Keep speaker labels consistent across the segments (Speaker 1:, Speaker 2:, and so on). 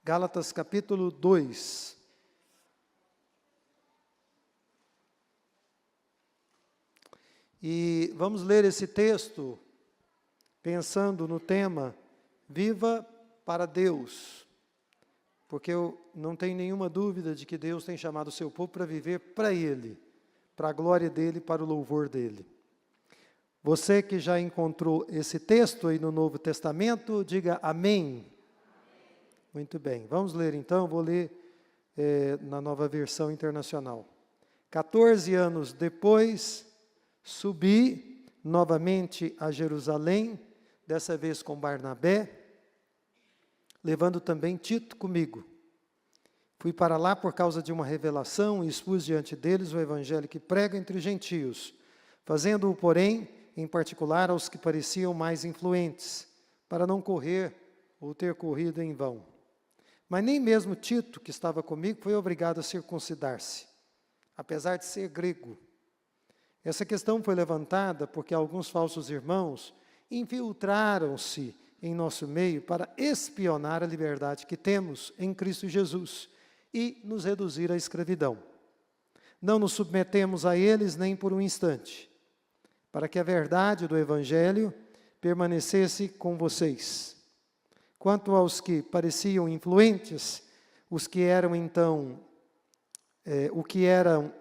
Speaker 1: Gálatas capítulo 2. E vamos ler esse texto pensando no tema Viva para Deus. Porque eu não tenho nenhuma dúvida de que Deus tem chamado o seu povo para viver para Ele, para a glória dEle, para o louvor dEle. Você que já encontrou esse texto aí no Novo Testamento, diga amém. Muito bem, vamos ler então, vou ler na Nova Versão Internacional. 14 anos depois, subi novamente a Jerusalém, dessa vez com Barnabé, levando também Tito comigo. Fui para lá por causa de uma revelação e expus diante deles o evangelho que prego entre os gentios, fazendo-o, porém, em particular aos que pareciam mais influentes, para não correr ou ter corrido em vão. Mas nem mesmo Tito, que estava comigo, foi obrigado a circuncidar-se, apesar de ser grego. Essa questão foi levantada porque alguns falsos irmãos infiltraram-se em nosso meio para espionar a liberdade que temos em Cristo Jesus e nos reduzir à escravidão. Não nos submetemos a eles nem por um instante, para que a verdade do Evangelho permanecesse com vocês. Quanto aos que pareciam influentes, o que eram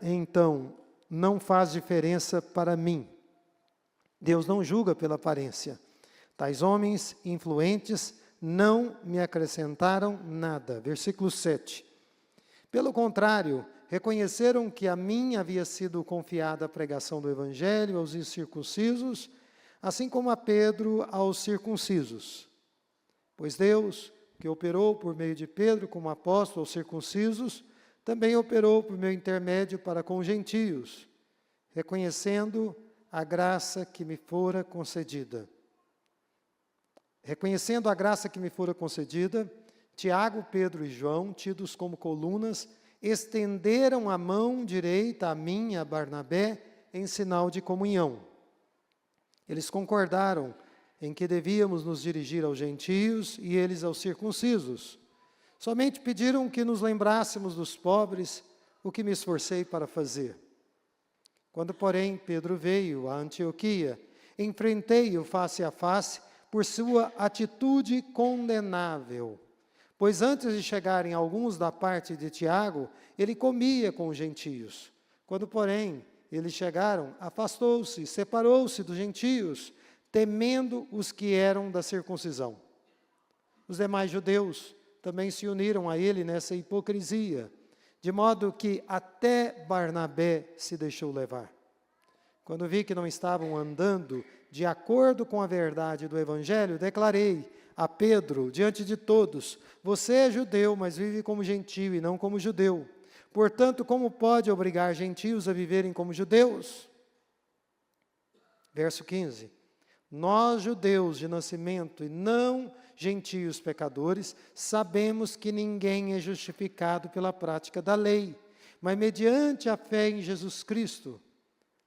Speaker 1: então não faz diferença para mim. Deus não julga pela aparência. Tais homens influentes não me acrescentaram nada. Versículo 7. Pelo contrário, reconheceram que a mim havia sido confiada a pregação do Evangelho aos incircuncisos, assim como a Pedro aos circuncisos. Pois Deus, que operou por meio de Pedro como apóstolo aos circuncisos, também operou por meu intermédio para com os gentios, reconhecendo a graça que me fora concedida. Reconhecendo a graça que me fora concedida, Tiago, Pedro e João, tidos como colunas, estenderam a mão direita a mim e a Barnabé em sinal de comunhão. Eles concordaram em que devíamos nos dirigir aos gentios e eles aos circuncisos. Somente pediram que nos lembrássemos dos pobres, o que me esforcei para fazer. Quando, porém, Pedro veio a Antioquia, enfrentei-o face a face por sua atitude condenável. Pois antes de chegarem alguns da parte de Tiago, ele comia com os gentios. Quando, porém, eles chegaram, afastou-se, separou-se dos gentios, temendo os que eram da circuncisão. Os demais judeus também se uniram a ele nessa hipocrisia, de modo que até Barnabé se deixou levar. Quando vi que não estavam andando de acordo com a verdade do Evangelho, declarei a Pedro, diante de todos: você é judeu, mas vive como gentio e não como judeu. Portanto, como pode obrigar gentios a viverem como judeus? Verso 15. Nós, judeus de nascimento e não gentios pecadores, sabemos que ninguém é justificado pela prática da lei, mas mediante a fé em Jesus Cristo.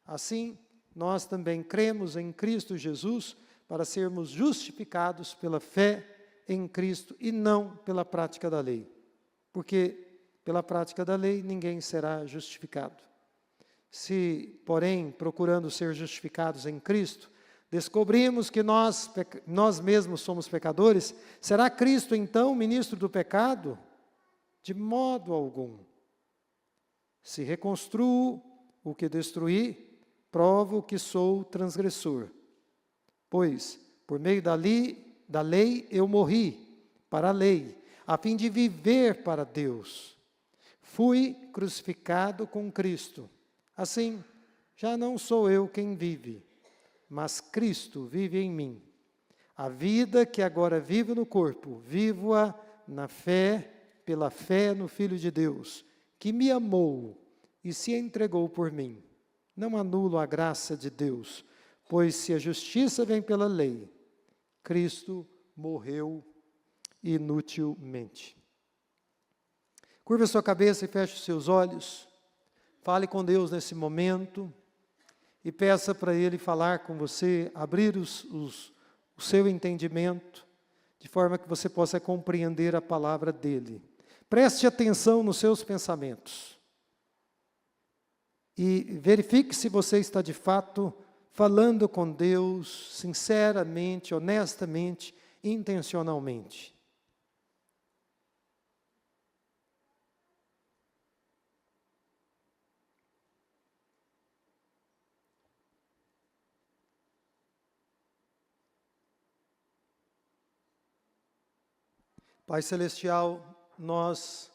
Speaker 1: Assim, nós também cremos em Cristo Jesus para sermos justificados pela fé em Cristo e não pela prática da lei. Porque pela prática da lei ninguém será justificado. Se, porém, procurando ser justificados em Cristo, descobrimos que nós mesmos somos pecadores, será Cristo então ministro do pecado? De modo algum. Se reconstruo o que destruí, provo que sou transgressor. Pois, por meio da lei eu morri para a lei, a fim de viver para Deus. Fui crucificado com Cristo. Assim, já não sou eu quem vive, mas Cristo vive em mim. A vida que agora vivo no corpo, vivo-a na fé, pela fé no Filho de Deus, que me amou e se entregou por mim. Não anulo a graça de Deus, pois se a justiça vem pela lei, Cristo morreu inutilmente. Curva a sua cabeça e feche os seus olhos. Fale com Deus nesse momento e peça para Ele falar com você, abrir o seu entendimento, de forma que você possa compreender a palavra dele. Preste atenção nos seus pensamentos. E verifique se você está de fato falando com Deus, sinceramente, honestamente, intencionalmente. Pai Celestial, nós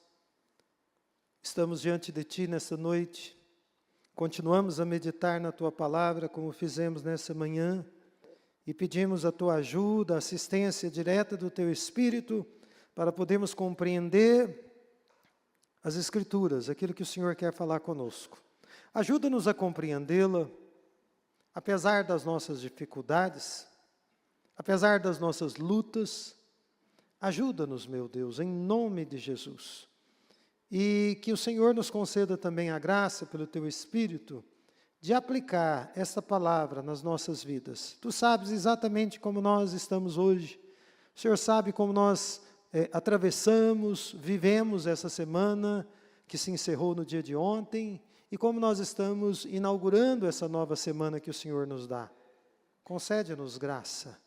Speaker 1: estamos diante de Ti nessa noite, continuamos a meditar na Tua Palavra, como fizemos nessa manhã, e pedimos a Tua ajuda, a assistência direta do Teu Espírito, para podermos compreender as Escrituras, aquilo que o Senhor quer falar conosco. Ajuda-nos a compreendê-la, apesar das nossas dificuldades, apesar das nossas lutas. Ajuda-nos, meu Deus, em nome de Jesus. E que o Senhor nos conceda também a graça, pelo Teu Espírito, de aplicar esta palavra nas nossas vidas. Tu sabes exatamente como nós estamos hoje. O Senhor sabe como nós atravessamos, vivemos essa semana que se encerrou no dia de ontem, e como nós estamos inaugurando essa nova semana que o Senhor nos dá. Concede-nos graça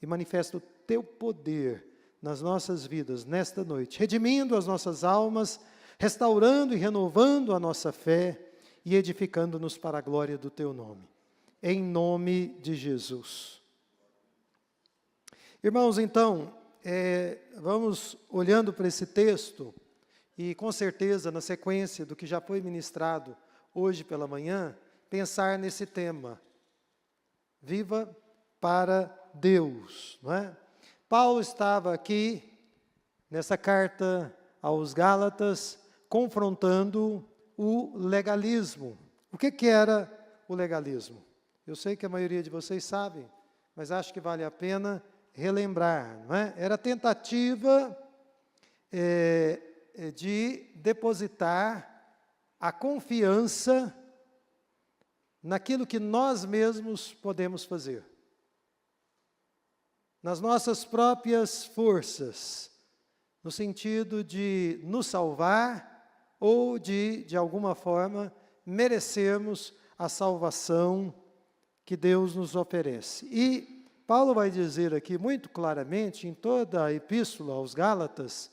Speaker 1: e manifesta o Teu poder nas nossas vidas, nesta noite, redimindo as nossas almas, restaurando e renovando a nossa fé e edificando-nos para a glória do Teu nome. Em nome de Jesus. Irmãos, então, vamos olhando para esse texto e, com certeza, na sequência do que já foi ministrado hoje pela manhã, pensar nesse tema. Viva para Deus, não é? Paulo estava aqui, nessa carta aos Gálatas, confrontando o legalismo. O que era o legalismo? Eu sei que a maioria de vocês sabem, mas acho que vale a pena relembrar, não é? Era a tentativa de depositar a confiança naquilo que nós mesmos podemos fazer. Nas nossas próprias forças, no sentido de nos salvar ou de alguma forma, merecermos a salvação que Deus nos oferece. E Paulo vai dizer aqui muito claramente, em toda a epístola aos Gálatas,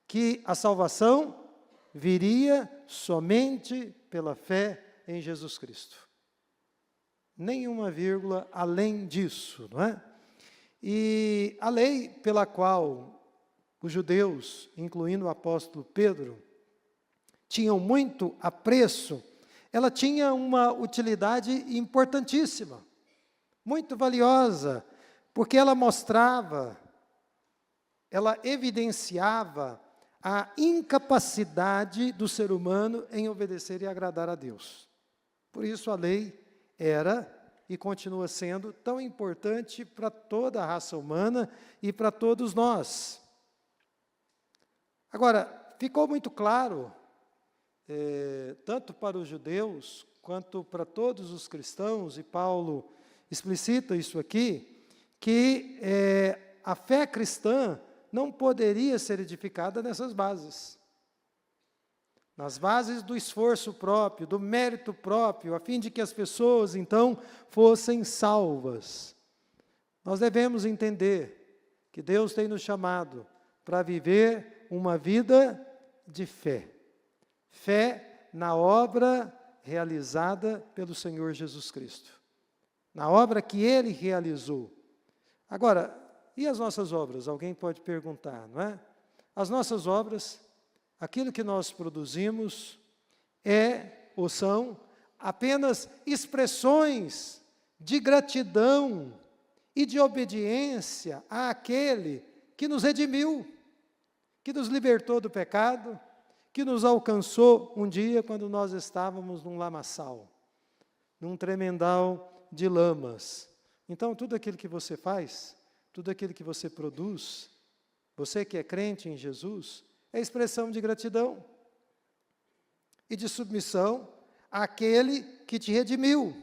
Speaker 1: que a salvação viria somente pela fé em Jesus Cristo. Nenhuma vírgula além disso, não é? E a lei pela qual os judeus, incluindo o apóstolo Pedro, tinham muito apreço, ela tinha uma utilidade importantíssima, muito valiosa, porque ela mostrava, ela evidenciava a incapacidade do ser humano em obedecer e agradar a Deus. Por isso a lei era e continua sendo tão importante para toda a raça humana e para todos nós. Agora, ficou muito claro, tanto para os judeus, quanto para todos os cristãos, e Paulo explicita isso aqui, que a fé cristã não poderia ser edificada nessas bases. Nas bases do esforço próprio, do mérito próprio, a fim de que as pessoas, então, fossem salvas. Nós devemos entender que Deus tem nos chamado para viver uma vida de fé. Fé na obra realizada pelo Senhor Jesus Cristo. Na obra que Ele realizou. Agora, e as nossas obras? Alguém pode perguntar, não é? As nossas obras, aquilo que nós produzimos, ou são apenas expressões de gratidão e de obediência àquele que nos redimiu, que nos libertou do pecado, que nos alcançou um dia quando nós estávamos num lamaçal, num tremendal de lamas. Então, tudo aquilo que você faz, tudo aquilo que você produz, você que é crente em Jesus, é expressão de gratidão e de submissão àquele que te redimiu.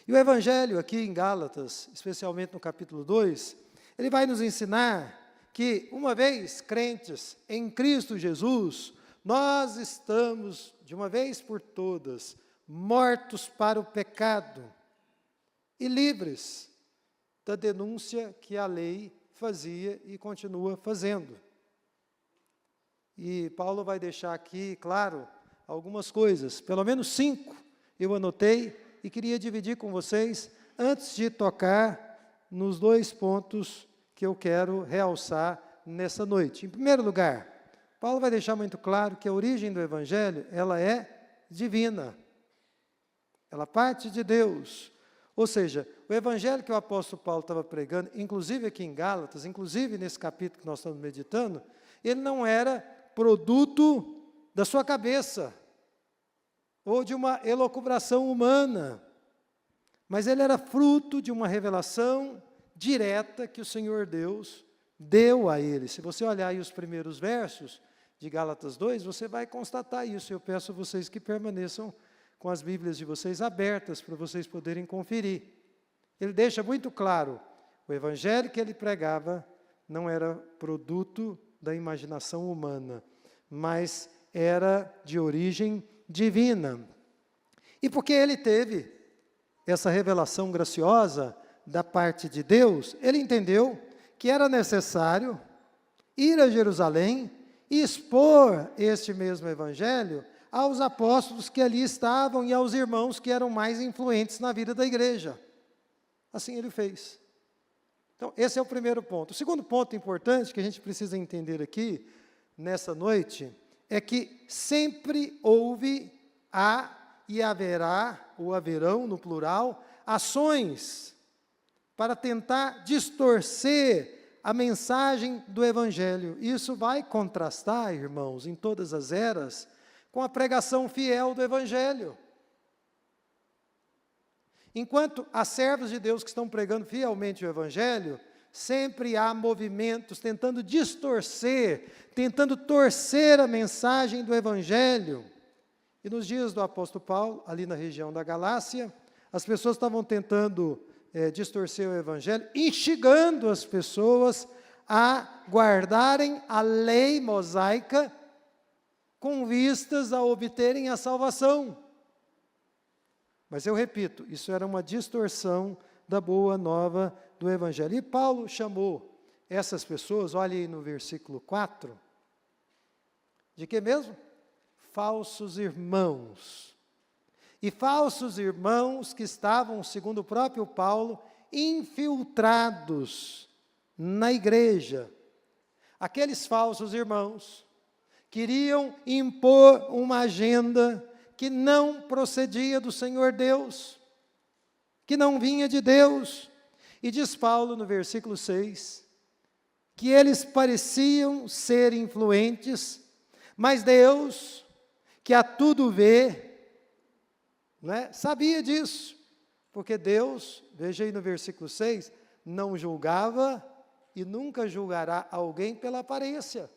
Speaker 1: E o Evangelho aqui em Gálatas, especialmente no capítulo 2, Ele vai nos ensinar que, uma vez crentes em Cristo Jesus, nós estamos, de uma vez por todas, mortos para o pecado e livres da denúncia que a lei fazia e continua fazendo. E Paulo vai deixar aqui, claro, algumas coisas, pelo menos 5, eu anotei e queria dividir com vocês, antes de tocar nos 2 pontos que eu quero realçar nessa noite. Em primeiro lugar, Paulo vai deixar muito claro que a origem do Evangelho, ela é divina. Ela parte de Deus. Ou seja, o Evangelho que o apóstolo Paulo estava pregando, inclusive aqui em Gálatas, inclusive nesse capítulo que nós estamos meditando, ele não era produto da sua cabeça, ou de uma elucubração humana, mas ele era fruto de uma revelação direta que o Senhor Deus deu a ele. Se você olhar aí os primeiros versos de Gálatas 2, você vai constatar isso. Eu peço a vocês que permaneçam com as Bíblias de vocês abertas, para vocês poderem conferir. Ele deixa muito claro, o Evangelho que ele pregava não era produto da imaginação humana, mas era de origem divina. E porque ele teve essa revelação graciosa da parte de Deus, ele entendeu que era necessário ir a Jerusalém e expor este mesmo Evangelho aos apóstolos que ali estavam e aos irmãos que eram mais influentes na vida da igreja. Assim ele fez. Então, esse é o primeiro ponto. O segundo ponto importante que a gente precisa entender aqui, nessa noite, é que sempre houve, há e haverá, ou haverão no plural, ações para tentar distorcer a mensagem do Evangelho. Isso vai contrastar, irmãos, em todas as eras, com a pregação fiel do Evangelho. Enquanto há servos de Deus que estão pregando fielmente o Evangelho, sempre há movimentos tentando distorcer, tentando torcer a mensagem do Evangelho. E nos dias do apóstolo Paulo, ali na região da Galácia, as pessoas estavam tentando distorcer o Evangelho, instigando as pessoas a guardarem a lei mosaica com vistas a obterem a salvação. Mas eu repito, isso era uma distorção da boa nova do Evangelho. E Paulo chamou essas pessoas, olha aí no versículo 4, de que mesmo? Falsos irmãos. E falsos irmãos que estavam, segundo o próprio Paulo, infiltrados na igreja. Aqueles falsos irmãos queriam impor uma agenda que não procedia do Senhor Deus, que não vinha de Deus. E diz Paulo no versículo 6, que eles pareciam ser influentes, mas Deus, que a tudo vê, sabia disso, porque Deus, veja aí no versículo 6, não julgava e nunca julgará alguém pela aparência.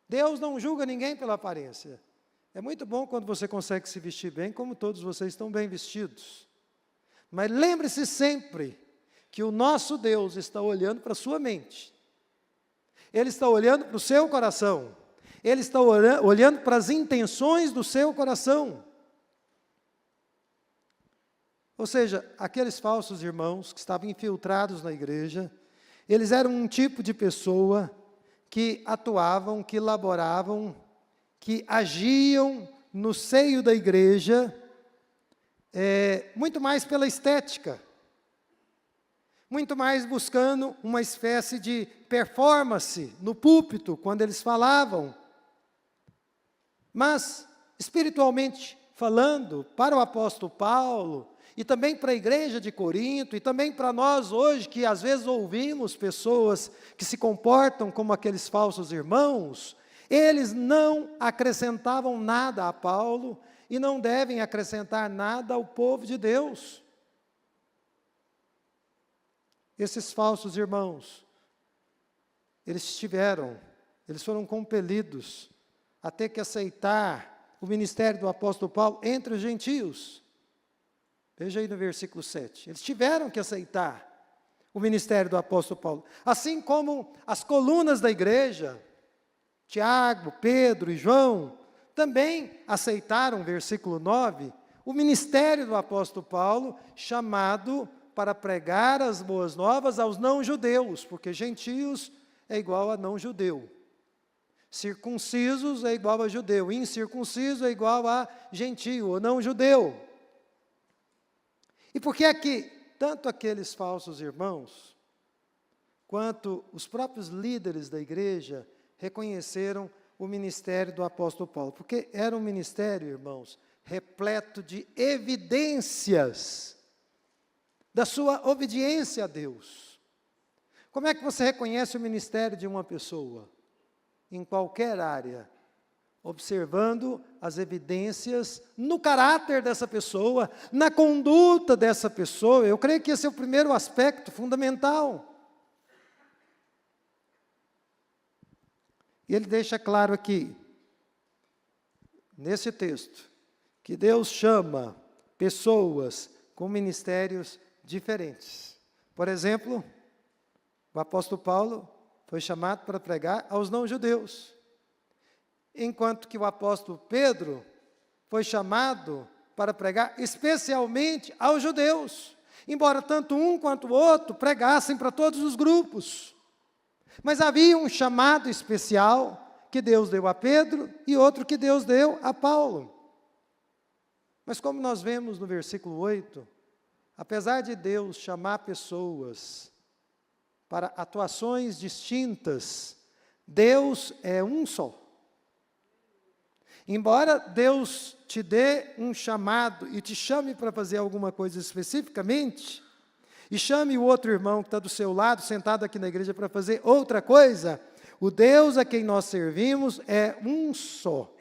Speaker 1: Deus não julga ninguém pela aparência. É muito bom quando você consegue se vestir bem, como todos vocês estão bem vestidos. Mas lembre-se sempre que o nosso Deus está olhando para a sua mente. Ele está olhando para o seu coração. Ele está olhando para as intenções do seu coração. Ou seja, aqueles falsos irmãos que estavam infiltrados na igreja, eles eram um tipo de pessoa que atuavam, que laboravam, que agiam no seio da igreja, muito mais pela estética, muito mais buscando uma espécie de performance no púlpito, quando eles falavam. Mas, espiritualmente falando, para o apóstolo Paulo, e também para a igreja de Corinto, e também para nós hoje, que às vezes ouvimos pessoas que se comportam como aqueles falsos irmãos, eles não acrescentavam nada a Paulo, e não devem acrescentar nada ao povo de Deus. Esses falsos irmãos, eles foram compelidos a ter que aceitar o ministério do apóstolo Paulo entre os gentios. Veja aí no versículo 7. Eles tiveram que aceitar. o ministério do apóstolo Paulo. Assim como as colunas da igreja, Tiago, Pedro e João, também aceitaram, versículo 9, o ministério do apóstolo Paulo, chamado para pregar as boas novas aos não-judeus, porque gentios é igual a não-judeu. Circuncisos é igual a judeu, incircunciso é igual a gentio ou não-judeu. E por que é que tanto aqueles falsos irmãos, quanto os próprios líderes da igreja reconheceram o ministério do apóstolo Paulo? Porque era um ministério, irmãos, repleto de evidências da sua obediência a Deus. Como é que você reconhece o ministério de uma pessoa? Em qualquer área, observando as evidências no caráter dessa pessoa, na conduta dessa pessoa. Eu creio que esse é o primeiro aspecto fundamental. E ele deixa claro aqui, nesse texto, que Deus chama pessoas com ministérios diferentes. Por exemplo, o apóstolo Paulo foi chamado para pregar aos não-judeus, enquanto que o apóstolo Pedro foi chamado para pregar especialmente aos judeus, embora tanto um quanto o outro pregassem para todos os grupos. Mas havia um chamado especial que Deus deu a Pedro e outro que Deus deu a Paulo. Mas como nós vemos no versículo 8, apesar de Deus chamar pessoas para atuações distintas, Deus é um só. Embora Deus te dê um chamado e te chame para fazer alguma coisa especificamente, e chame o outro irmão que está do seu lado, sentado aqui na igreja, para fazer outra coisa, o Deus a quem nós servimos é um só.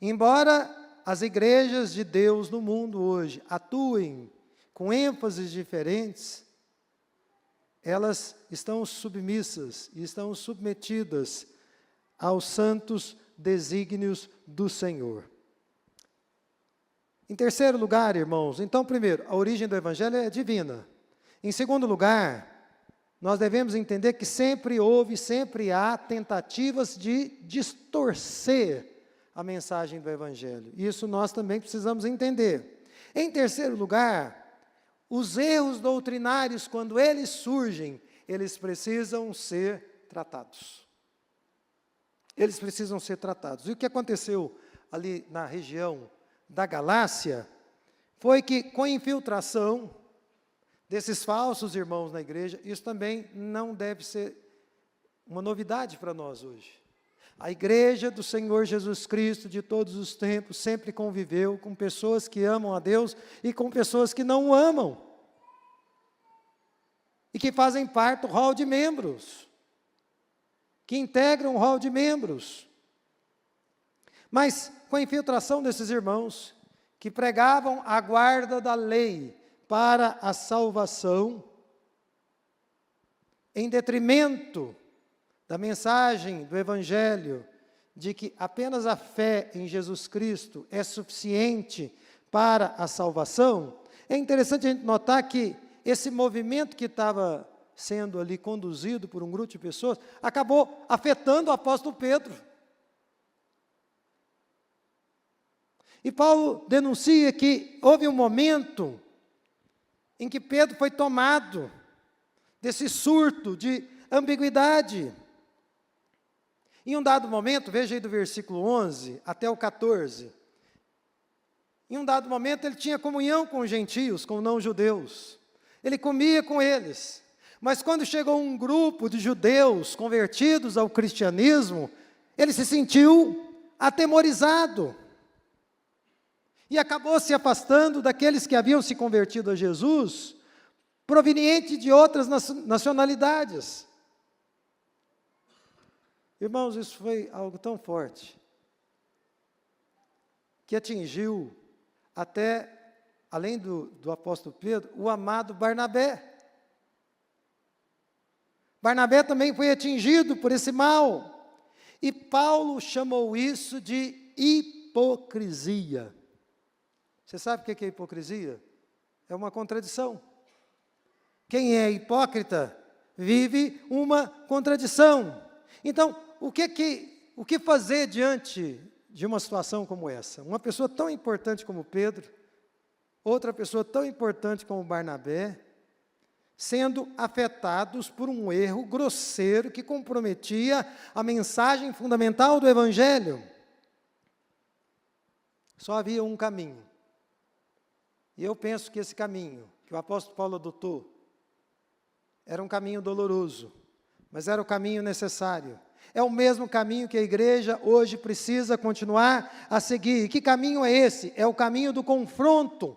Speaker 1: Embora as igrejas de Deus no mundo hoje atuem com ênfases diferentes, elas estão submissas e estão submetidas aos santos desígnios do Senhor. Em terceiro lugar, irmãos, então, primeiro, a origem do Evangelho é divina. Em segundo lugar, nós devemos entender que sempre houve, sempre há tentativas de distorcer a mensagem do Evangelho. Isso nós também precisamos entender. Em terceiro lugar, os erros doutrinários, quando eles surgem, eles precisam ser tratados. Eles precisam ser tratados. E o que aconteceu ali na região da Galácia foi que, com a infiltração desses falsos irmãos na igreja, isso também não deve ser uma novidade para nós hoje. A igreja do Senhor Jesus Cristo de todos os tempos sempre conviveu com pessoas que amam a Deus e com pessoas que não o amam. E que fazem parte do hall de membros. Que integram o hall de membros. Mas com a infiltração desses irmãos, que pregavam a guarda da lei para a salvação, em detrimento da mensagem do Evangelho, de que apenas a fé em Jesus Cristo é suficiente para a salvação, é interessante a gente notar que esse movimento que estava sendo ali conduzido por um grupo de pessoas, acabou afetando o apóstolo Pedro. E Paulo denuncia que houve um momento em que Pedro foi tomado desse surto de ambiguidade. Em um dado momento, veja aí do versículo 11 até o 14, em um dado momento ele tinha comunhão com os gentios, com os não-judeus, ele comia com eles, mas quando chegou um grupo de judeus convertidos ao cristianismo, ele se sentiu atemorizado, e acabou se afastando daqueles que haviam se convertido a Jesus, proveniente de outras nacionalidades. Irmãos, isso foi algo tão forte, que atingiu até, além do apóstolo Pedro, o amado Barnabé. Barnabé também foi atingido por esse mal, e Paulo chamou isso de hipocrisia. Você sabe o que é hipocrisia? É uma contradição. Quem é hipócrita vive uma contradição. Então, o que fazer diante de uma situação como essa? Uma pessoa tão importante como Pedro, outra pessoa tão importante como Barnabé, sendo afetados por um erro grosseiro que comprometia a mensagem fundamental do Evangelho. Só havia um caminho. E eu penso que esse caminho que o apóstolo Paulo adotou era um caminho doloroso, mas era o caminho necessário. É o mesmo caminho que a igreja hoje precisa continuar a seguir. E que caminho é esse? É o caminho do confronto.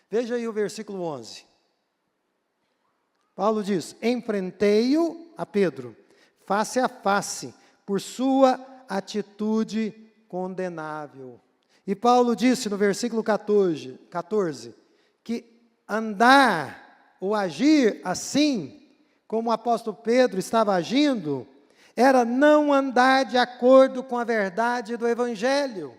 Speaker 1: Veja aí o versículo 11. Paulo diz: enfrentei-o, a Pedro, face a face, por sua atitude condenável. E Paulo disse no versículo 14, que andar ou agir assim, como o apóstolo Pedro estava agindo, era não andar de acordo com a verdade do Evangelho.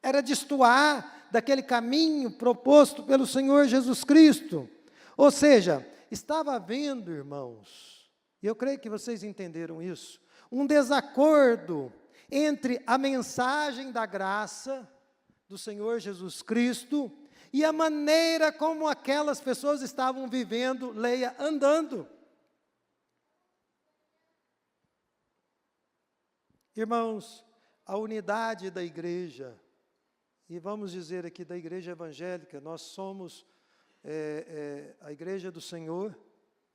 Speaker 1: Era destoar daquele caminho proposto pelo Senhor Jesus Cristo. Ou seja, estava havendo, irmãos, e eu creio que vocês entenderam isso, um desacordo entre a mensagem da graça do Senhor Jesus Cristo e a maneira como aquelas pessoas estavam vivendo, leia, andando. Irmãos, a unidade da igreja, e vamos dizer aqui da igreja evangélica, nós somos a igreja do Senhor,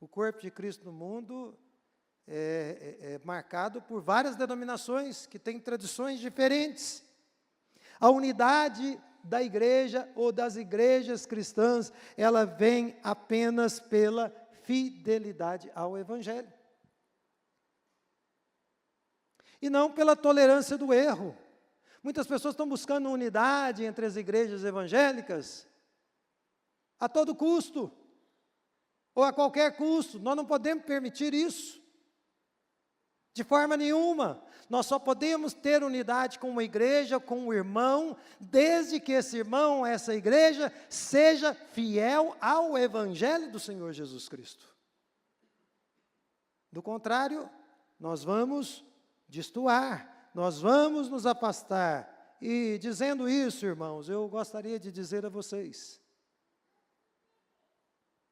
Speaker 1: o corpo de Cristo no mundo é marcado por várias denominações que têm tradições diferentes. A unidade da igreja ou das igrejas cristãs, ela vem apenas pela fidelidade ao Evangelho. E não pela tolerância do erro. Muitas pessoas estão buscando unidade entre as igrejas evangélicas a todo custo, ou a qualquer custo. Nós não podemos permitir isso, de forma nenhuma. Nós só podemos ter unidade com uma igreja, com um irmão, desde que esse irmão, essa igreja, seja fiel ao Evangelho do Senhor Jesus Cristo. Do contrário, nós vamos destoar, nós vamos nos afastar. E dizendo isso, irmãos, eu gostaria de dizer a vocês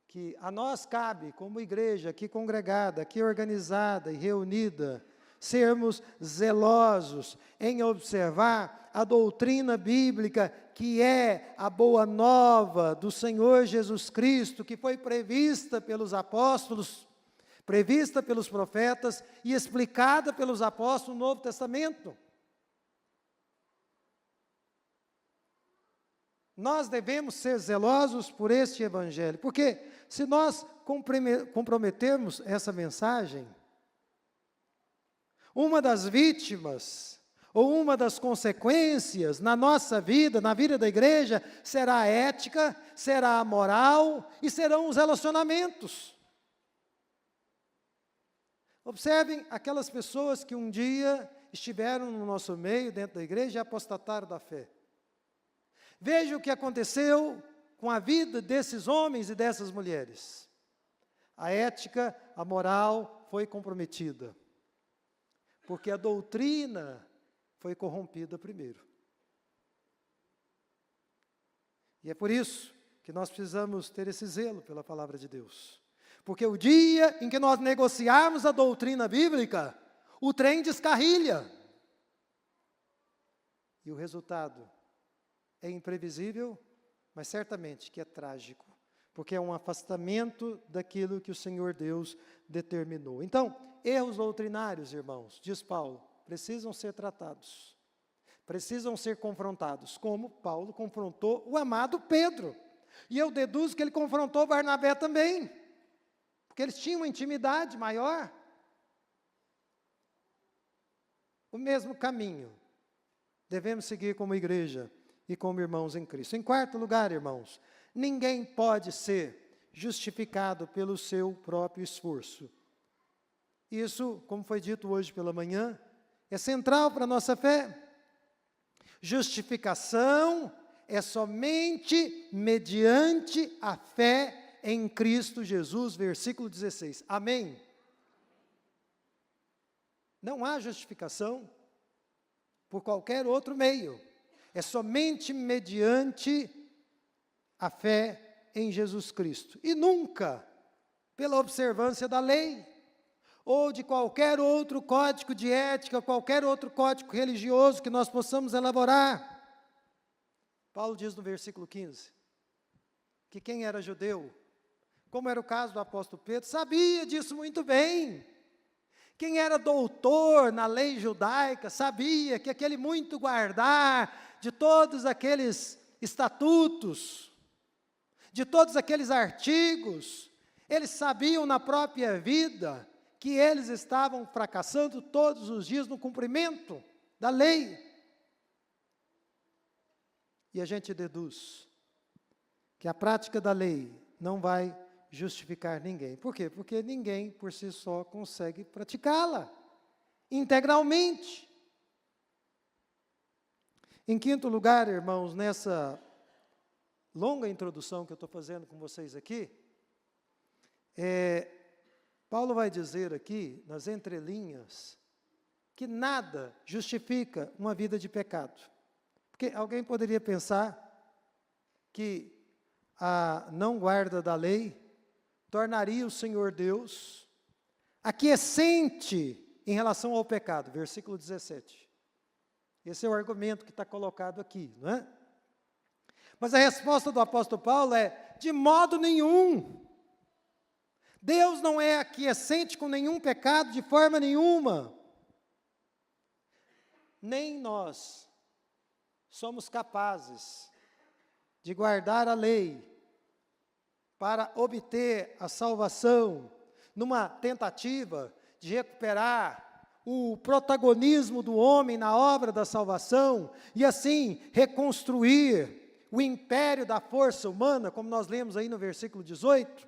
Speaker 1: que a nós cabe, como igreja aqui congregada, aqui organizada e reunida, sermos zelosos em observar a doutrina bíblica, que é a boa nova do Senhor Jesus Cristo, que foi prevista pelos apóstolos, prevista pelos profetas e explicada pelos apóstolos no Novo Testamento. Nós devemos ser zelosos por este Evangelho, porque se nós comprometermos essa mensagem, uma das vítimas, ou uma das consequências na nossa vida, na vida da igreja, será a ética, será a moral e serão os relacionamentos. Observem aquelas pessoas que um dia estiveram no nosso meio, dentro da igreja, e apostataram da fé. Veja o que aconteceu com a vida desses homens e dessas mulheres. A ética, a moral foi comprometida, porque a doutrina foi corrompida primeiro. E é por isso que nós precisamos ter esse zelo pela palavra de Deus. Porque o dia em que nós negociarmos a doutrina bíblica, o trem descarrilha. E o resultado é imprevisível, mas certamente que é trágico, porque é um afastamento daquilo que o Senhor Deus determinou. Então, erros doutrinários, irmãos, diz Paulo, precisam ser tratados, precisam ser confrontados, como Paulo confrontou o amado Pedro. E eu deduzo que ele confrontou Barnabé também, porque eles tinham uma intimidade maior. O mesmo caminho devemos seguir como igreja e como irmãos em Cristo. Em quarto lugar, irmãos, ninguém pode ser justificado pelo seu próprio esforço. Isso, como foi dito hoje pela manhã, é central para a nossa fé. Justificação é somente mediante a fé em Cristo Jesus, versículo 16. Amém? Não há justificação por qualquer outro meio. É somente mediante a fé em Jesus Cristo. E nunca pela observância da lei, ou de qualquer outro código de ética, qualquer outro código religioso que nós possamos elaborar. Paulo diz no versículo 15, que quem era judeu, como era o caso do apóstolo Pedro, sabia disso muito bem. Quem era doutor na lei judaica, sabia que aquele muito guardar de todos aqueles estatutos, de todos aqueles artigos, eles sabiam na própria vida que eles estavam fracassando todos os dias no cumprimento da lei. E a gente deduz que a prática da lei não vai justificar ninguém. Por quê? Porque ninguém por si só consegue praticá-la integralmente. Em quinto lugar, irmãos, nessa longa introdução que eu estou fazendo com vocês aqui, Paulo vai dizer aqui, nas entrelinhas, que nada justifica uma vida de pecado. Porque alguém poderia pensar que a não guarda da lei tornaria o Senhor Deus aquiescente em relação ao pecado, versículo 17. Esse é o argumento que está colocado aqui, não é? Mas a resposta do apóstolo Paulo é, de modo nenhum. Deus não é aquiescente com nenhum pecado de forma nenhuma. Nem nós somos capazes de guardar a lei para obter a salvação, numa tentativa de recuperar o protagonismo do homem na obra da salvação, e assim reconstruir o império da força humana, como nós lemos aí no versículo 18,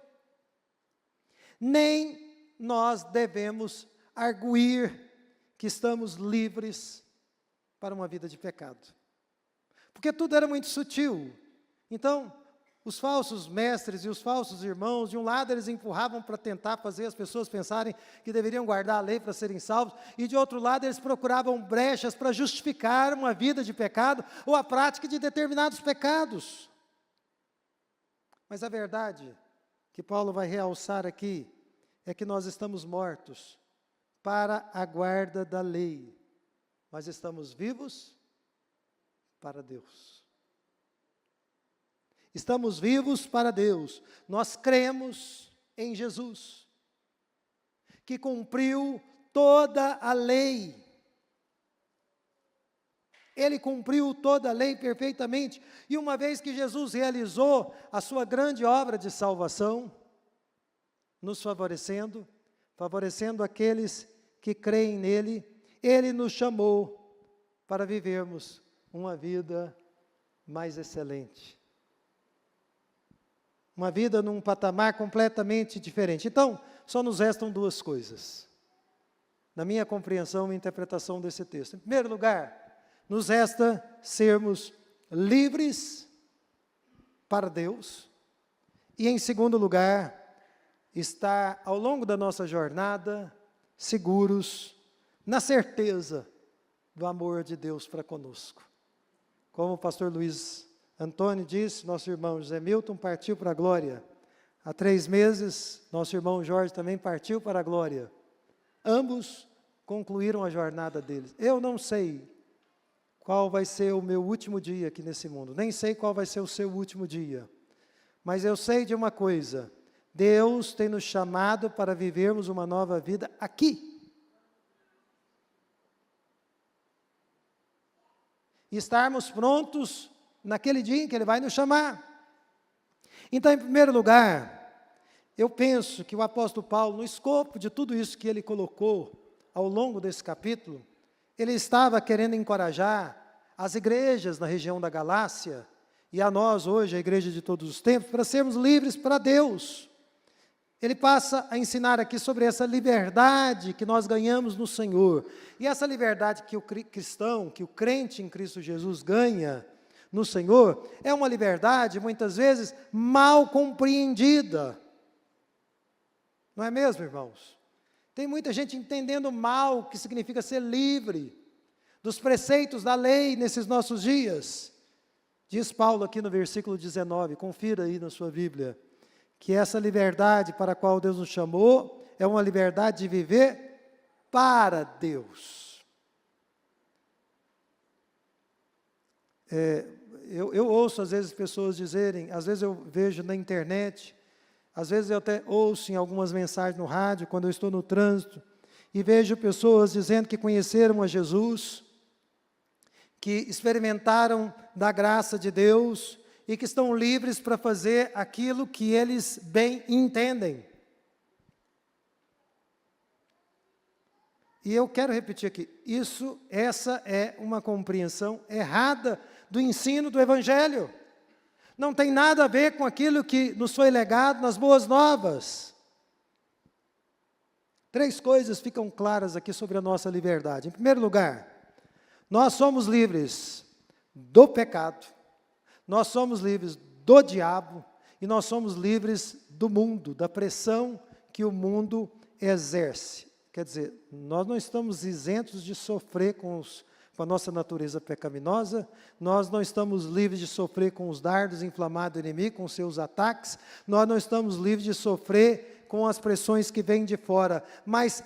Speaker 1: nem nós devemos arguir que estamos livres para uma vida de pecado. Porque tudo era muito sutil. Então, os falsos mestres e os falsos irmãos, de um lado eles empurravam para tentar fazer as pessoas pensarem que deveriam guardar a lei para serem salvos, e de outro lado eles procuravam brechas para justificar uma vida de pecado ou a prática de determinados pecados. Mas a verdade que Paulo vai realçar aqui é que nós estamos mortos para a guarda da lei, mas estamos vivos para Deus. Estamos vivos para Deus. Nós cremos em Jesus, que cumpriu toda a lei. Ele cumpriu toda a lei perfeitamente. E uma vez que Jesus realizou a sua grande obra de salvação, nos favorecendo aqueles que creem nele, Ele nos chamou para vivermos uma vida mais excelente. Uma vida num patamar completamente diferente. Então, só nos restam duas coisas, na minha compreensão e interpretação desse texto. Em primeiro lugar, nos resta sermos livres para Deus. E em segundo lugar, estar ao longo da nossa jornada, seguros, na certeza do amor de Deus para conosco. Como o pastor Luiz Antônio disse, nosso irmão José Milton partiu para a glória. Há 3 meses, nosso irmão Jorge também partiu para a glória. Ambos concluíram a jornada deles. Eu não sei qual vai ser o meu último dia aqui nesse mundo, nem sei qual vai ser o seu último dia. Mas eu sei de uma coisa, Deus tem nos chamado para vivermos uma nova vida aqui. E estarmos prontos naquele dia em que Ele vai nos chamar. Então, em primeiro lugar, eu penso que o apóstolo Paulo, no escopo de tudo isso que ele colocou ao longo desse capítulo, ele estava querendo encorajar as igrejas na região da Galácia, e a nós hoje, a igreja de todos os tempos, para sermos livres para Deus. Ele passa a ensinar aqui sobre essa liberdade que nós ganhamos no Senhor. E essa liberdade que o cristão, que o crente em Cristo Jesus ganha, no Senhor, é uma liberdade, muitas vezes, mal compreendida. Não é mesmo, irmãos? Tem muita gente entendendo mal o que significa ser livre dos preceitos da lei nesses nossos dias. Diz Paulo aqui no versículo 19, confira aí na sua Bíblia, que essa liberdade para a qual Deus nos chamou é uma liberdade de viver para Deus. Eu ouço às vezes pessoas dizerem, às vezes eu vejo na internet, às vezes eu até ouço em algumas mensagens no rádio, quando eu estou no trânsito, e vejo pessoas dizendo que conheceram a Jesus, que experimentaram da graça de Deus e que estão livres para fazer aquilo que eles bem entendem. E eu quero repetir aqui, essa é uma compreensão errada do ensino do Evangelho. Não tem nada a ver com aquilo que nos foi legado nas boas novas. 3 coisas ficam claras aqui sobre a nossa liberdade. Em primeiro lugar, nós somos livres do pecado, nós somos livres do diabo e nós somos livres do mundo, da pressão que o mundo exerce. Quer dizer, nós não estamos isentos de sofrer com a nossa natureza pecaminosa, nós não estamos livres de sofrer com os dardos inflamados do inimigo, com seus ataques, nós não estamos livres de sofrer com as pressões que vêm de fora, mas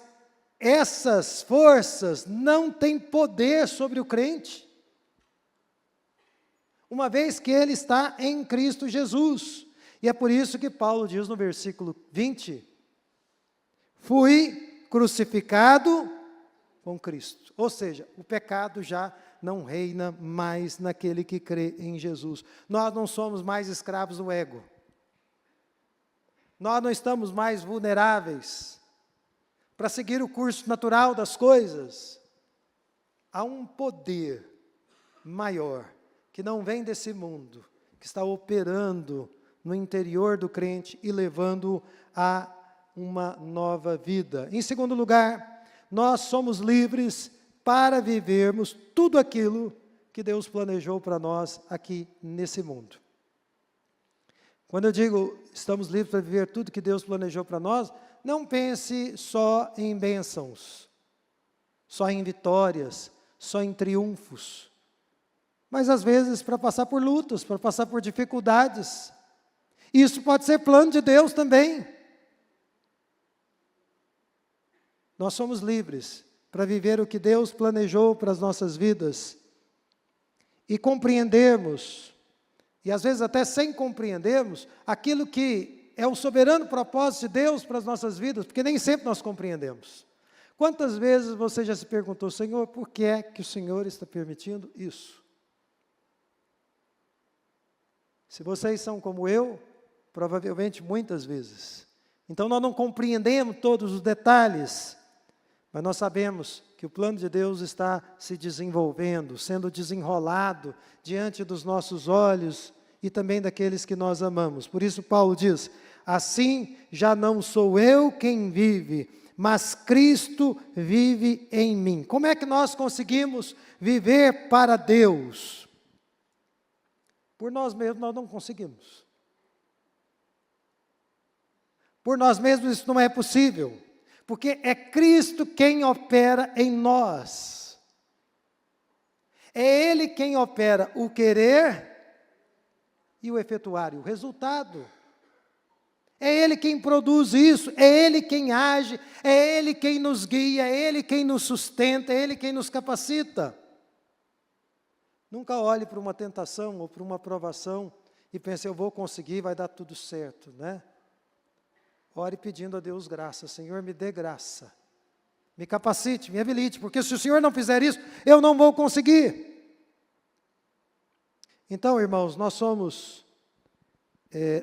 Speaker 1: essas forças não têm poder sobre o crente, uma vez que ele está em Cristo Jesus. E é por isso que Paulo diz no versículo 20, fui crucificado com Cristo. Ou seja, o pecado já não reina mais naquele que crê em Jesus. Nós não somos mais escravos do ego. Nós não estamos mais vulneráveis para seguir o curso natural das coisas. Há um poder maior, que não vem desse mundo, que está operando no interior do crente e levando a uma nova vida. Em segundo lugar, nós somos livres para vivermos tudo aquilo que Deus planejou para nós aqui nesse mundo. Quando eu digo estamos livres para viver tudo que Deus planejou para nós, não pense só em bênçãos, só em vitórias, só em triunfos, mas às vezes para passar por lutas, para passar por dificuldades. Isso pode ser plano de Deus também. Nós somos livres para viver o que Deus planejou para as nossas vidas e compreendermos, e às vezes até sem compreendermos, aquilo que é o soberano propósito de Deus para as nossas vidas, porque nem sempre nós compreendemos. Quantas vezes você já se perguntou, Senhor, por que é que o Senhor está permitindo isso? Se vocês são como eu, provavelmente muitas vezes. Então nós não compreendemos todos os detalhes, mas nós sabemos que o plano de Deus está se desenvolvendo, sendo desenrolado diante dos nossos olhos e também daqueles que nós amamos. Por isso Paulo diz, assim já não sou eu quem vive, mas Cristo vive em mim. Como é que nós conseguimos viver para Deus? Por nós mesmos nós não conseguimos. Por nós mesmos isso não é possível, porque é Cristo quem opera em nós. É Ele quem opera o querer e o efetuar, e o resultado. É Ele quem produz isso, é Ele quem age, é Ele quem nos guia, é Ele quem nos sustenta, é Ele quem nos capacita. Nunca olhe para uma tentação ou para uma provação e pense, eu vou conseguir, vai dar tudo certo, né? Ore pedindo a Deus graça, Senhor, me dê graça, me capacite, me habilite, porque se o Senhor não fizer isso, eu não vou conseguir. Então, irmãos, nós somos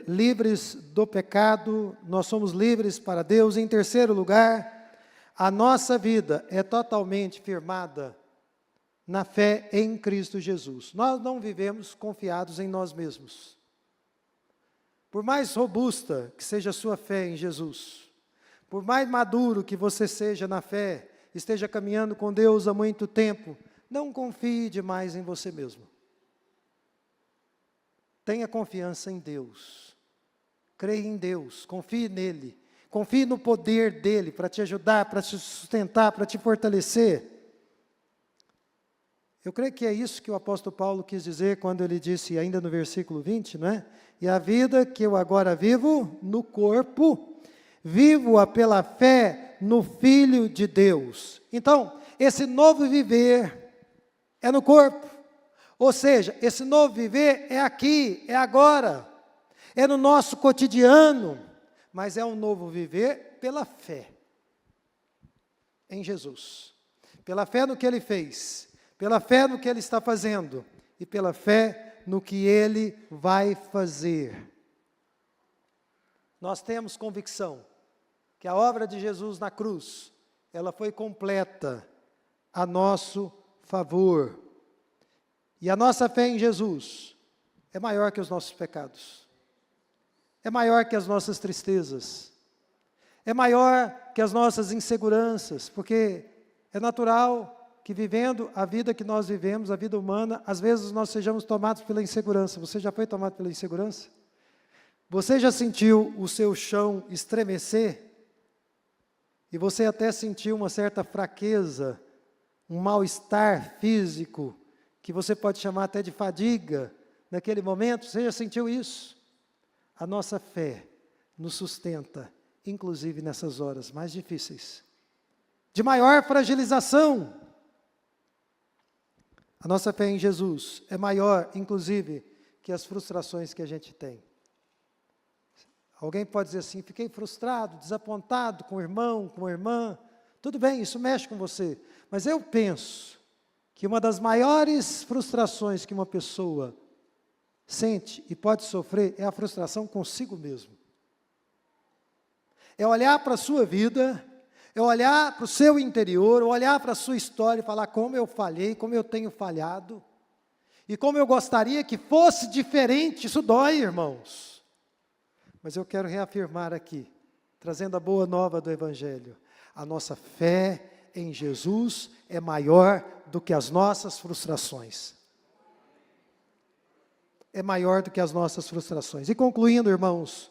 Speaker 1: livres do pecado, nós somos livres para Deus. Em terceiro lugar, a nossa vida é totalmente firmada na fé em Cristo Jesus. Nós não vivemos confiados em nós mesmos. Por mais robusta que seja a sua fé em Jesus, por mais maduro que você seja na fé, esteja caminhando com Deus há muito tempo, não confie demais em você mesmo. tenha confiança em Deus. Creia em Deus, confie nele. Confie no poder dele para te ajudar, para te sustentar, para te fortalecer. Eu creio que é isso que o apóstolo Paulo quis dizer quando ele disse, ainda no versículo 20, não é? E a vida que eu agora vivo no corpo, vivo-a pela fé no Filho de Deus. Então, esse novo viver é no corpo. Ou seja, esse novo viver é aqui, é agora. É no nosso cotidiano, mas é um novo viver pela fé em Jesus. Pela fé no que Ele fez, pela fé no que Ele está fazendo e pela fé no que Ele vai fazer. Nós temos convicção que a obra de Jesus na cruz, ela foi completa a nosso favor. E a nossa fé em Jesus é maior que os nossos pecados. É maior que as nossas tristezas. É maior que as nossas inseguranças, porque é natural que vivendo a vida que nós vivemos, a vida humana, às vezes nós sejamos tomados pela insegurança. Você já foi tomado pela insegurança? Você já sentiu o seu chão estremecer? E você até sentiu uma certa fraqueza, um mal-estar físico, que você pode chamar até de fadiga, naquele momento? Você já sentiu isso? A nossa fé nos sustenta, inclusive nessas horas mais difíceis, de maior fragilização. A nossa fé em Jesus é maior, inclusive, que as frustrações que a gente tem. Alguém pode dizer assim, fiquei frustrado, desapontado com o irmão, com a irmã. Tudo bem, isso mexe com você. Mas eu penso que uma das maiores frustrações que uma pessoa sente e pode sofrer é a frustração consigo mesmo. É olhar para a sua vida, é olhar para o seu interior, olhar para a sua história e falar como eu falhei, como eu tenho falhado, e como eu gostaria que fosse diferente. Isso dói, irmãos. Mas eu quero reafirmar aqui, trazendo a boa nova do Evangelho. A nossa fé em Jesus é maior do que as nossas frustrações. É maior do que as nossas frustrações. E concluindo, irmãos,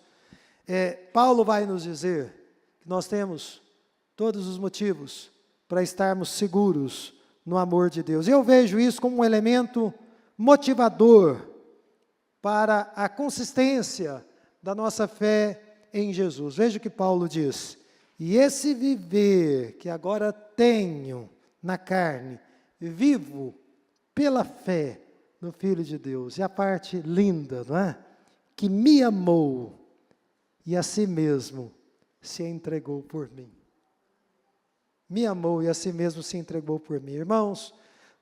Speaker 1: Paulo vai nos dizer que nós temos todos os motivos para estarmos seguros no amor de Deus. Eu vejo isso como um elemento motivador para a consistência da nossa fé em Jesus. Veja o que Paulo diz. E esse viver que agora tenho na carne, vivo pela fé no Filho de Deus. E a parte linda, não é? Que me amou e a si mesmo se entregou por mim. Me amou e a si mesmo se entregou por mim. Irmãos,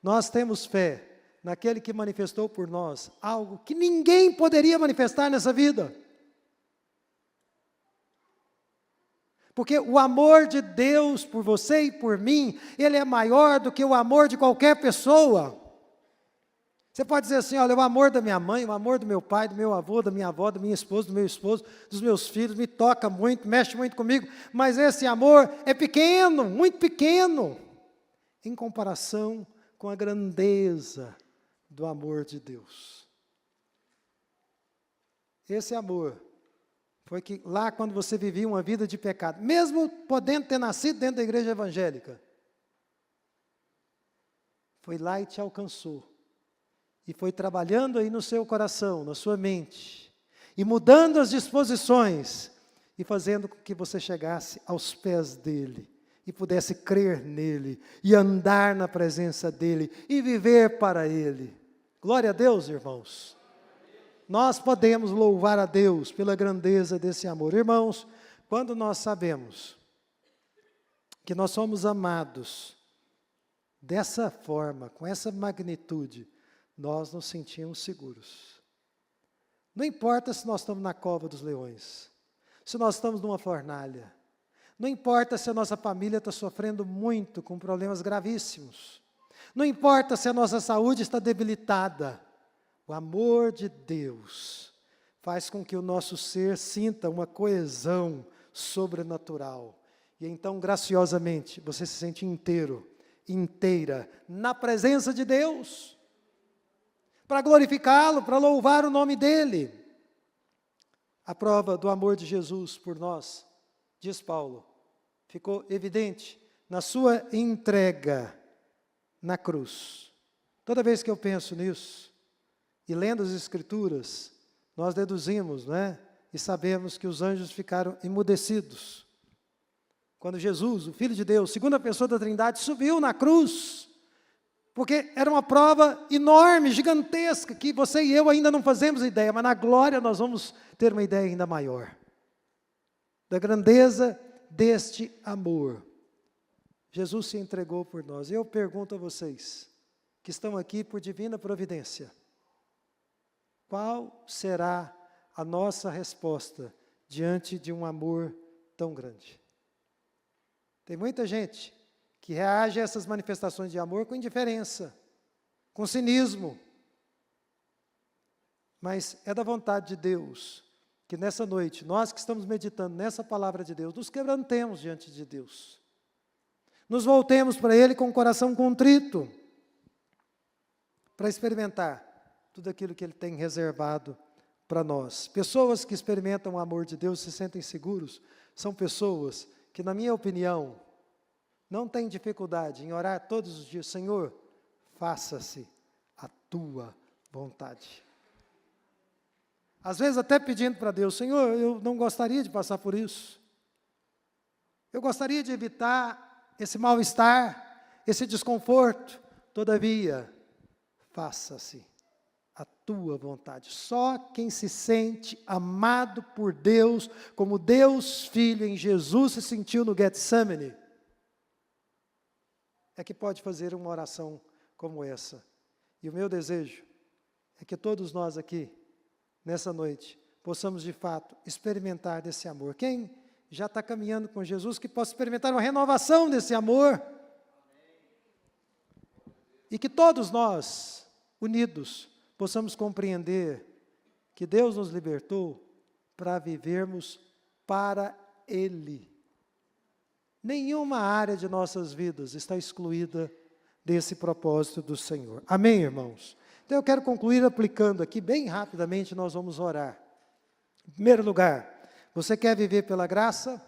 Speaker 1: nós temos fé naquele que manifestou por nós algo que ninguém poderia manifestar nessa vida. Porque o amor de Deus por você e por mim, ele é maior do que o amor de qualquer pessoa. Você pode dizer assim, olha, o amor da minha mãe, o amor do meu pai, do meu avô, da minha avó, da minha esposa, do meu esposo, dos meus filhos, me toca muito, mexe muito comigo, mas esse amor é pequeno, muito pequeno, em comparação com a grandeza do amor de Deus. Esse amor foi que lá quando você vivia uma vida de pecado, mesmo podendo ter nascido dentro da igreja evangélica, foi lá e te alcançou. E foi trabalhando aí no seu coração, na sua mente, e mudando as disposições, e fazendo com que você chegasse aos pés dele, e pudesse crer nele, e andar na presença dele, e viver para ele. Glória a Deus, irmãos. Nós podemos louvar a Deus pela grandeza desse amor. Irmãos, quando nós sabemos que nós somos amados dessa forma, com essa magnitude, nós nos sentimos seguros. Não importa se nós estamos na cova dos leões, se nós estamos numa fornalha, não importa se a nossa família está sofrendo muito com problemas gravíssimos, não importa se a nossa saúde está debilitada, o amor de Deus faz com que o nosso ser sinta uma coesão sobrenatural. E então, graciosamente, você se sente inteiro, inteira, na presença de Deus. para glorificá-lo, para louvar o nome dEle. A prova do amor de Jesus por nós, diz Paulo, ficou evidente na sua entrega na cruz. Toda vez que eu penso nisso, e lendo as Escrituras, nós deduzimos, não é? E sabemos que os anjos ficaram emudecidos. Quando Jesus, o Filho de Deus, segunda pessoa da Trindade, subiu na cruz, porque era uma prova enorme, gigantesca, que você e eu ainda não fazemos ideia, mas na glória nós vamos ter uma ideia ainda maior, da grandeza deste amor. Jesus se entregou por nós. Eu pergunto a vocês, que estão aqui por divina providência, qual será a nossa resposta diante de um amor tão grande? Tem muita gente que reage a essas manifestações de amor com indiferença, com cinismo. Mas é da vontade de Deus que nessa noite, nós que estamos meditando nessa palavra de Deus, nos quebrantemos diante de Deus. Nos voltemos para Ele com o coração contrito, para experimentar tudo aquilo que Ele tem reservado para nós. Pessoas que experimentam o amor de Deus, se sentem seguros, são pessoas que, na minha opinião, não têm dificuldade em orar todos os dias: Senhor, faça-se a Tua vontade. Às vezes até pedindo para Deus: Senhor, eu não gostaria de passar por isso. Eu gostaria de evitar esse mal-estar, esse desconforto. Todavia, faça-se a Tua vontade. Só quem se sente amado por Deus, como Deus Filho em Jesus se sentiu no Getsemane, é que pode fazer uma oração como essa. E o meu desejo é que todos nós aqui, nessa noite, possamos de fato experimentar desse amor. Quem já está caminhando com Jesus, que possa experimentar uma renovação desse amor. E que todos nós, unidos, possamos compreender que Deus nos libertou para vivermos para Ele. Nenhuma área de nossas vidas está excluída desse propósito do Senhor. Amém, irmãos? Então eu quero concluir aplicando aqui, bem rapidamente, nós vamos orar. Em primeiro lugar, você quer viver pela graça?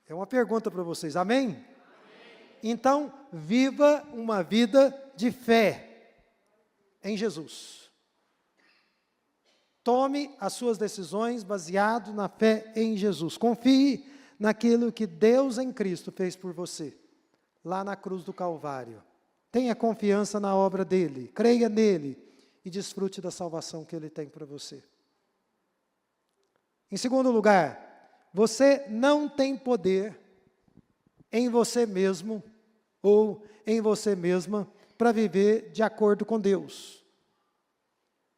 Speaker 1: É uma pergunta para vocês, amém? Amém? Então, viva uma vida de fé em Jesus. Tome as suas decisões baseado na fé em Jesus. Confie naquilo que Deus em Cristo fez por você, lá na cruz do Calvário. Tenha confiança na obra dEle, creia nele e desfrute da salvação que Ele tem para você. Em segundo lugar, você não tem poder em você mesmo ou em você mesma para viver de acordo com Deus.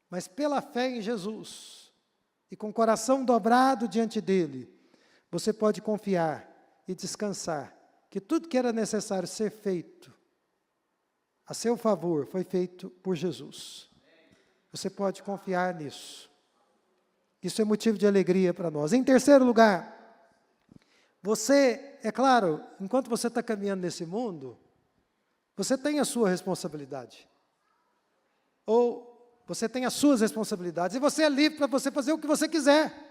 Speaker 1: Mas pela fé em Jesus e com o coração dobrado diante dEle, você pode confiar e descansar que tudo que era necessário ser feito a seu favor foi feito por Jesus. Você pode confiar nisso. Isso é motivo de alegria para nós. Em terceiro lugar, você, é claro, enquanto você está caminhando nesse mundo, você tem a sua responsabilidade. Ou você tem as suas responsabilidades. E você é livre para você fazer o que você quiser.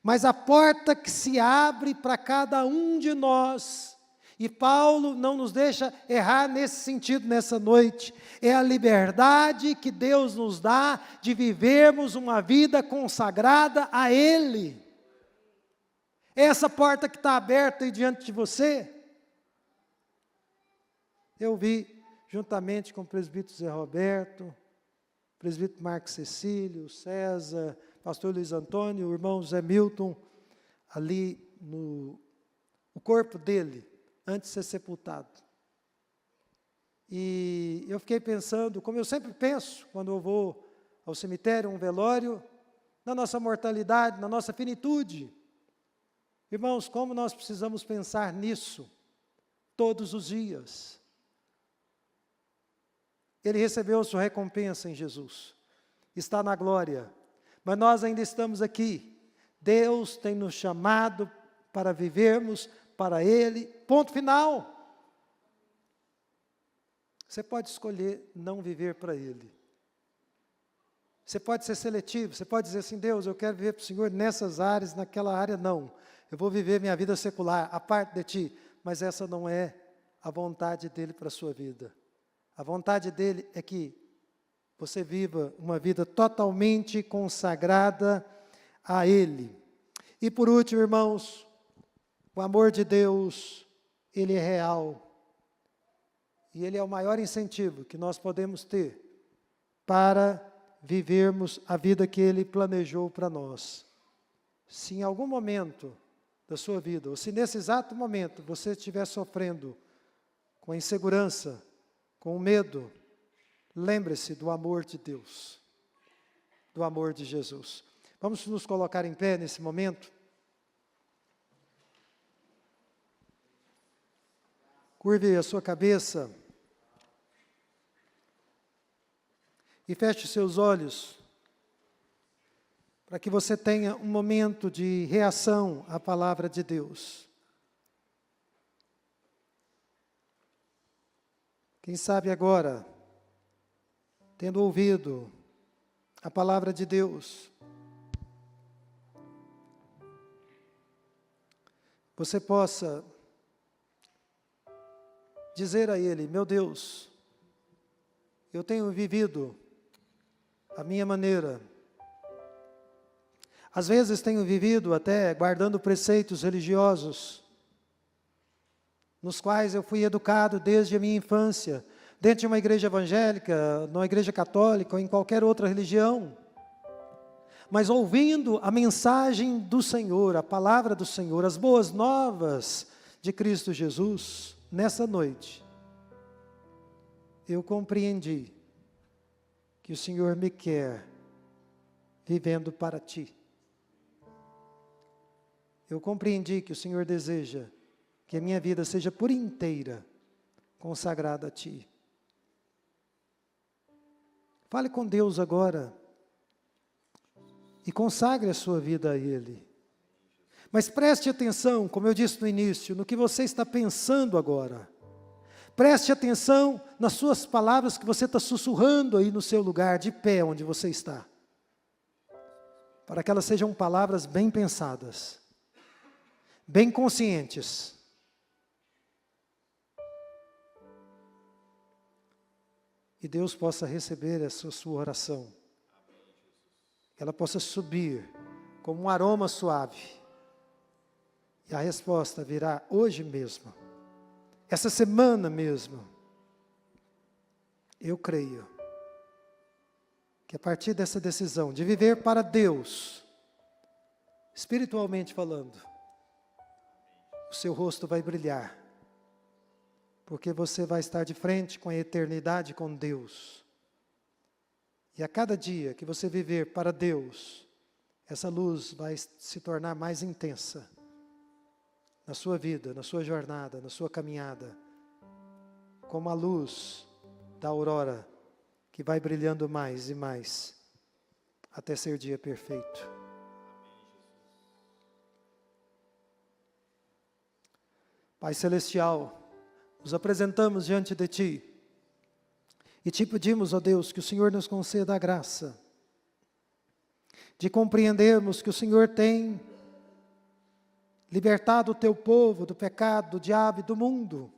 Speaker 1: Mas a porta que se abre para cada um de nós, e Paulo não nos deixa errar nesse sentido nessa noite, é a liberdade que Deus nos dá de vivermos uma vida consagrada a Ele. É essa porta que está aberta aí diante de você. Eu vi, juntamente com o presbítero Zé Roberto, presbítero Marcos Cecílio, César, pastor Luiz Antônio, o irmão Zé Milton, ali o corpo dele, antes de ser sepultado. E eu fiquei pensando, como eu sempre penso, quando eu vou ao cemitério, um velório, na nossa mortalidade, na nossa finitude. Irmãos, como nós precisamos pensar nisso todos os dias. Ele recebeu a sua recompensa em Jesus, está na glória. Mas nós ainda estamos aqui. Deus tem nos chamado para vivermos para Ele. Ponto final. Você pode escolher não viver para Ele. Você pode ser seletivo, você pode dizer assim, Deus, eu quero viver para o Senhor nessas áreas, naquela área não. Eu vou viver minha vida secular, a parte de Ti. Mas essa não é a vontade dEle para a sua vida. A vontade dEle é que você viva uma vida totalmente consagrada a Ele. E por último, irmãos, o amor de Deus, Ele é real. E Ele é o maior incentivo que nós podemos ter para vivermos a vida que Ele planejou para nós. Se em algum momento da sua vida, ou se nesse exato momento você estiver sofrendo com a insegurança, com o medo, lembre-se do amor de Deus, do amor de Jesus. Vamos nos colocar em pé nesse momento. Curve a sua cabeça e feche seus olhos, para que você tenha um momento de reação à palavra de Deus. Quem sabe agora, tendo ouvido a palavra de Deus, você possa dizer a Ele, meu Deus, eu tenho vivido a minha maneira. Às vezes tenho vivido até guardando preceitos religiosos, nos quais eu fui educado desde a minha infância, dentro de uma igreja evangélica, numa igreja católica ou em qualquer outra religião. Mas ouvindo a mensagem do Senhor, a palavra do Senhor, as boas novas de Cristo Jesus, nessa noite, eu compreendi que o Senhor me quer vivendo para Ti. Eu compreendi que o Senhor deseja que a minha vida seja por inteira consagrada a Ti. Fale com Deus agora e consagre a sua vida a Ele. Mas preste atenção, como eu disse no início, no que você está pensando agora. Preste atenção nas suas palavras que você está sussurrando aí no seu lugar, de pé onde você está. Para que elas sejam palavras bem pensadas, bem conscientes. E Deus possa receber essa sua oração. Ela possa subir como um aroma suave. E a resposta virá hoje mesmo. Essa semana mesmo. Eu creio que a partir dessa decisão de viver para Deus, espiritualmente falando, o seu rosto vai brilhar. Porque você vai estar de frente com a eternidade com Deus. E a cada dia que você viver para Deus, essa luz vai se tornar mais intensa. Na sua vida, na sua jornada, na sua caminhada. Como a luz da aurora, que vai brilhando mais e mais, até ser dia perfeito. Pai Celestial, nos apresentamos diante de Ti e Te pedimos, ó Deus, que o Senhor nos conceda a graça de compreendermos que o Senhor tem libertado o Teu povo do pecado, do diabo e do mundo,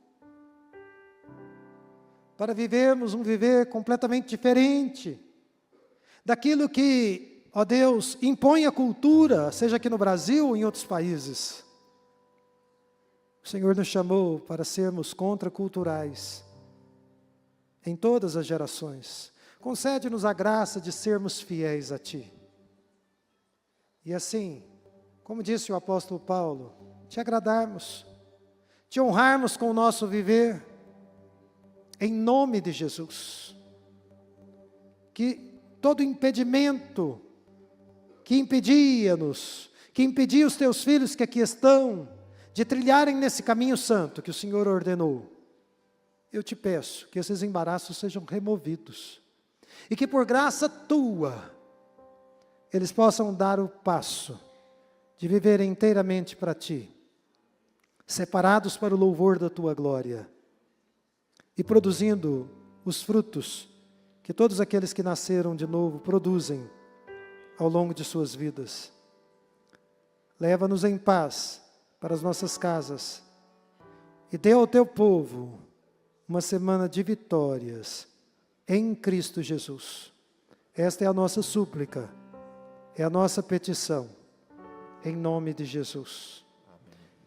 Speaker 1: para vivermos um viver completamente diferente daquilo que, ó Deus, impõe a cultura, seja aqui no Brasil ou em outros países. O Senhor nos chamou para sermos contraculturais em todas as gerações. Concede-nos a graça de sermos fiéis a Ti. E assim, como disse o apóstolo Paulo, Te agradarmos, Te honrarmos com o nosso viver, em nome de Jesus. Que todo impedimento que impedia-nos, que impedia os Teus filhos que aqui estão, de trilharem nesse caminho santo que o Senhor ordenou, eu Te peço que esses embaraços sejam removidos, e que por graça Tua, eles possam dar o passo de viver inteiramente para Ti, separados para o louvor da Tua glória, e produzindo os frutos que todos aqueles que nasceram de novo produzem ao longo de suas vidas. Leva-nos em paz para as nossas casas e dê ao teu povo uma semana de vitórias em Cristo Jesus. Esta é a nossa súplica, é a nossa petição, em nome de Jesus.